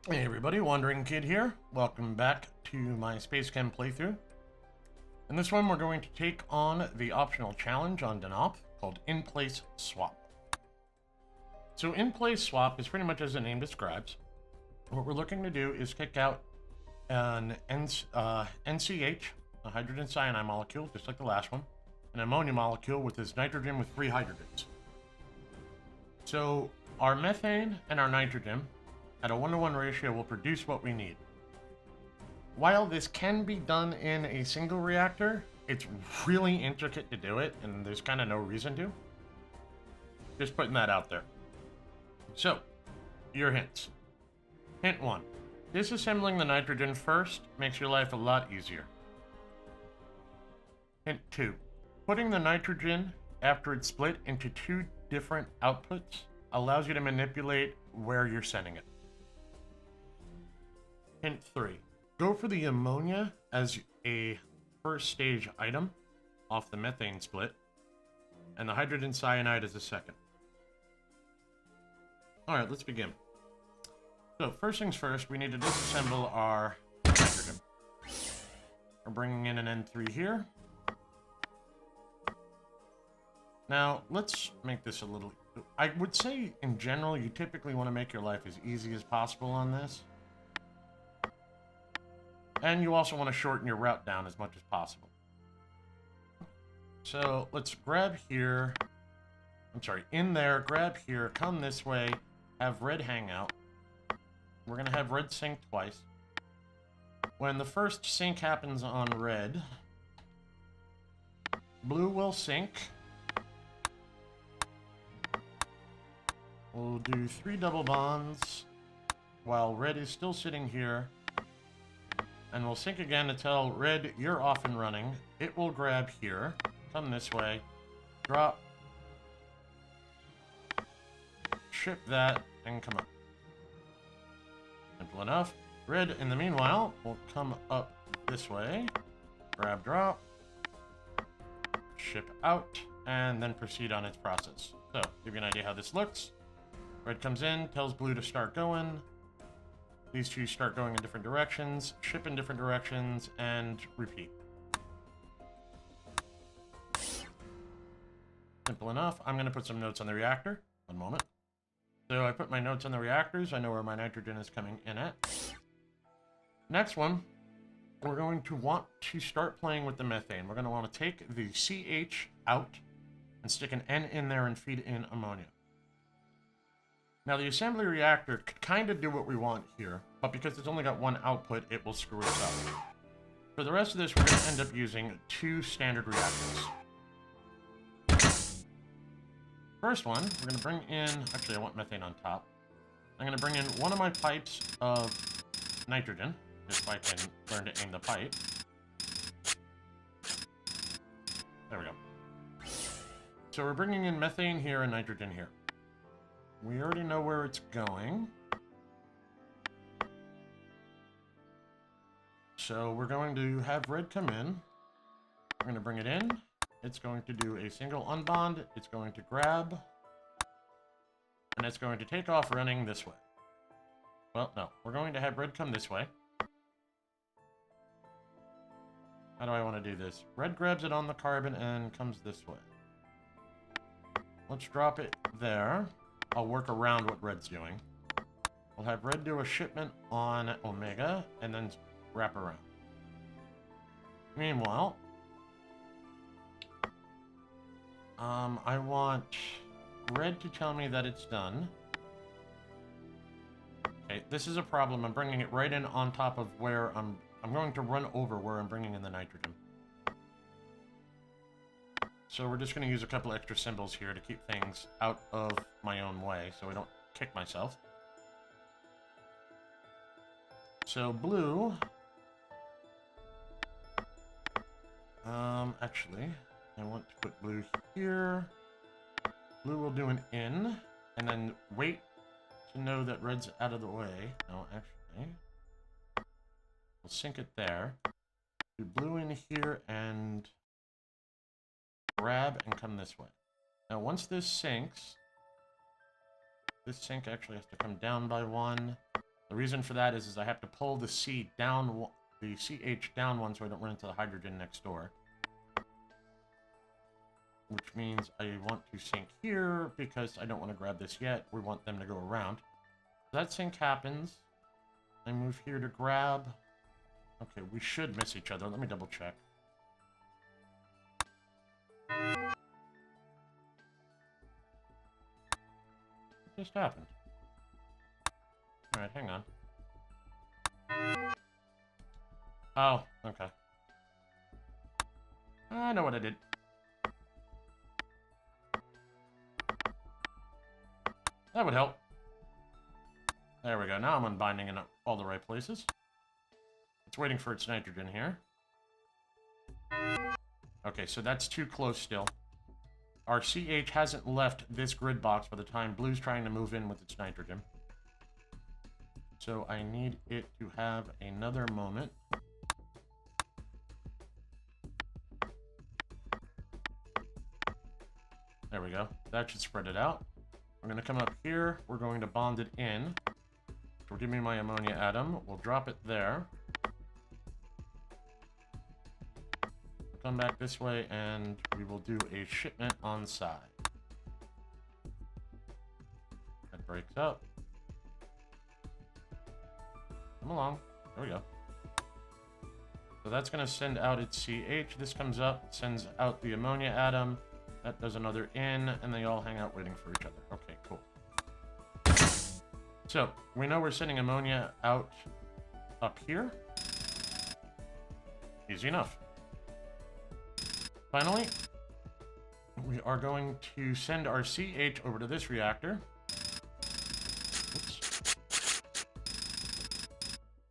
Hey everybody, Wandering Kid here. Welcome back to my SpaceChem playthrough. In this one, we're going to take on the optional challenge on Danopth called In-Place Swap. So In-Place Swap is pretty much as the name describes. What we're looking to do is kick out an NCH, a hydrogen cyanide molecule, just like the last one, an ammonia molecule with this nitrogen with 3 hydrogens. So our methane and our nitrogen at a 1-to-1 ratio will produce what we need. While this can be done in a single reactor, it's really intricate to do it, and there's kind of no reason to. Just putting that out there. So, your hints. Hint 1. Disassembling the nitrogen first makes your life a lot easier. Hint 2. Putting the nitrogen after it's split into 2 different outputs allows you to manipulate where you're sending it. Hint 3. Go for the ammonia as a first stage item off the methane split, and the hydrogen cyanide as a second. Alright, let's begin. So, first things first, we need to disassemble our nitrogen. We're bringing in an N3 here. Now, let's make this a little... I would say, in general, you typically want to make your life as easy as possible on this. And you also want to shorten your route down as much as possible. So let's grab here. I'm sorry, in there, grab here, come this way, have red hang out. We're going to have red sync twice. When the first sync happens on red, blue will sync. We'll do 3 double bonds while red is still sitting here. And we'll sync again to tell red, you're off and running. It will grab here, come this way, drop, ship that, and come up. Simple enough. Red, in the meanwhile, will come up this way, grab, drop, ship out, and then proceed on its process. So, give you an idea how this looks. Red comes in, tells blue to start going. These two start going in different directions, ship in different directions, and repeat. Simple enough. I'm going to put some notes on the reactor. One moment. So I put my notes on the reactors. I know where my nitrogen is coming in at. Next one, we're going to want to start playing with the methane. We're going to want to take the CH out and stick an N in there and feed in ammonia. Now, the assembly reactor could kind of do what we want here, but because it's only got one output, it will screw us up. For the rest of this, we're going to end up using 2 standard reactors. First one, we're going to bring in... Actually, I want methane on top. I'm going to bring in one of my pipes of nitrogen, if I can learn to aim the pipe. There we go. So we're bringing in methane here and nitrogen here. We already know where it's going. So we're going to have red come in. We're going to bring it in. It's going to do a single unbond. It's going to grab. And it's going to take off running this way. Well, no. We're going to have red come this way. How do I want to do this? Red grabs it on the carbon and comes this way. Let's drop it there. I'll work around what red's doing. We'll have red do a shipment on omega, and then wrap around. Meanwhile, I want red to tell me that it's done. Okay, this is a problem. I'm bringing it right in on top of where I'm going to run over where I'm bringing in the nitrogen. So we're just going to use a couple extra symbols here to keep things out of my own way so I don't kick myself. So blue... actually, I want to put blue here. Blue will do an in, and then wait to know that red's out of the way. No, actually, we'll sync it there. Do blue in here and... grab and come this way. Now, once this syncs, this sync actually has to come down by 1, The reason for that is I have to pull the C down, the CH down one so I don't run into the hydrogen next door. Which means I want to sync here because I don't want to grab this yet. We want them to go around. So that sync happens. I move here to grab. Okay, we should miss each other. Let me double check. What just happened? Alright, hang on. Oh, okay. I know what I did. That would help. There we go. Now I'm unbinding in all the right places. It's waiting for its nitrogen here. Okay, so that's too close still. Our CH hasn't left this grid box by the time Blue's trying to move in with its nitrogen. So I need it to have another moment. There we go. That should spread it out. We're going to come up here. We're going to bond it in. So give me my ammonia atom. We'll drop it there. Come back this way, and we will do a shipment on side. That breaks up. Come along. There we go. So that's going to send out its CH. This comes up, sends out the ammonia atom. That does another in, and they all hang out waiting for each other. Okay, cool. So, we know we're sending ammonia out up here. Easy enough. Finally, we are going to send our CH over to this reactor. Oops.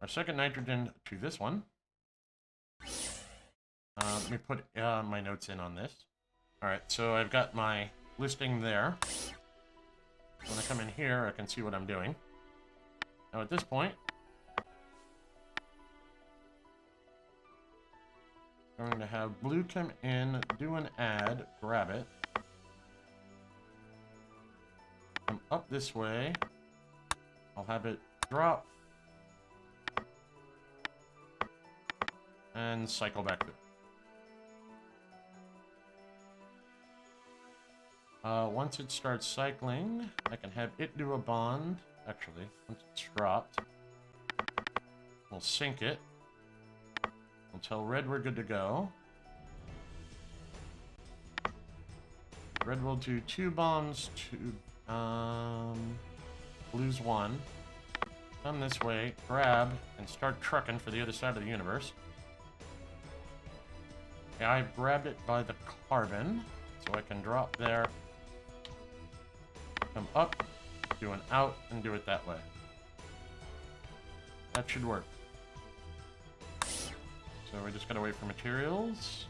Our second nitrogen to this one. Let me put my notes in on this. Alright, so I've got my listing there. When I come in here, I can see what I'm doing. Now at this point, I'm going to have Blue come in, do an add, grab it. Come up this way. I'll have it drop. And cycle back through. Once it starts cycling, I can have it do a bond. Actually, once it's dropped, we'll sync it. We'll tell Red we're good to go. Red will do 2 bombs to Blue's 1. Come this way, grab, and start trucking for the other side of the universe. Okay, I grabbed it by the carbon, so I can drop there. Come up, do an out, and do it that way. That should work. So we just gotta wait for materials.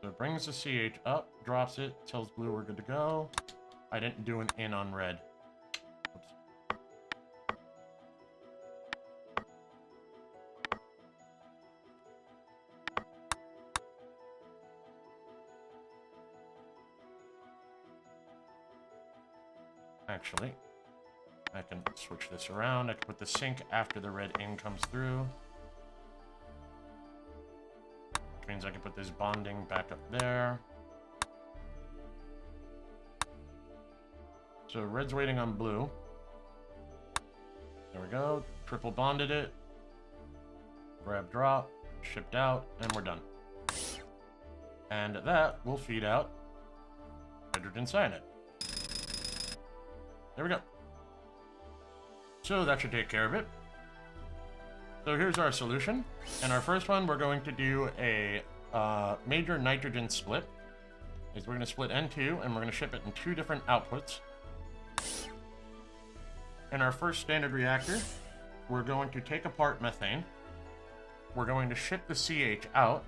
So it brings the CH up, drops it, tells Blue we're good to go. I didn't do an in on Red. Oops. Actually, I can switch this around. I can put the sync after the red in comes through. Which means I can put this bonding back up there. So red's waiting on blue. There we go. Triple bonded it. Grab drop. Shipped out. And we're done. And that will feed out hydrogen cyanide. There we go. So that should take care of it. So here's our solution. In our first one, we're going to do a major nitrogen split. We're going to split N2, and we're going to ship it in 2 different outputs. In our first standard reactor, we're going to take apart methane. We're going to ship the CH out,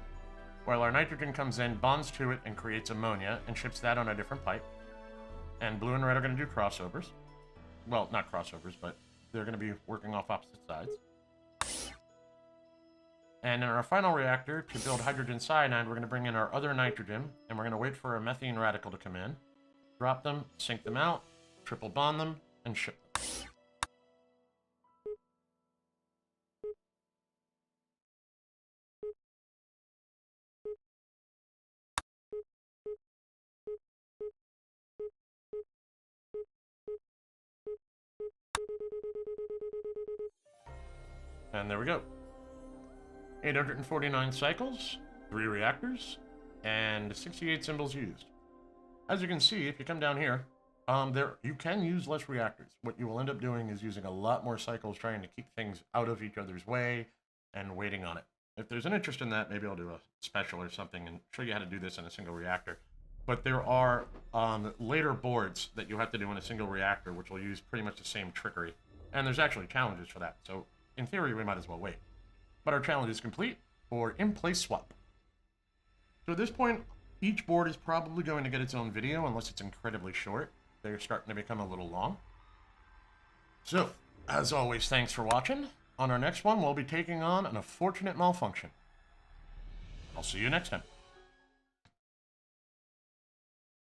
while our nitrogen comes in, bonds to it, and creates ammonia, and ships that on a different pipe. And blue and red are going to do crossovers. Well, not crossovers, but they're going to be working off opposite sides. And in our final reactor, to build hydrogen cyanide, we're going to bring in our other nitrogen, and we're going to wait for a methane radical to come in, drop them, sink them out, triple bond them, and ship them. And there we go. 849 cycles, 3 reactors, and 68 symbols used. As you can see, if you come down here, you can use less reactors. What you will end up doing is using a lot more cycles trying to keep things out of each other's way and waiting on it. If there's an interest in that, maybe I'll do a special or something and show you how to do this in a single reactor. But there are later boards that you have to do in a single reactor, which will use pretty much the same trickery. And there's actually challenges for that. So in theory, we might as well wait. But our challenge is complete for in-place swap. So at this point, each board is probably going to get its own video unless it's incredibly short. They're starting to become a little long. So, as always, thanks for watching. On our next one, we'll be taking on an unfortunate malfunction. I'll see you next time.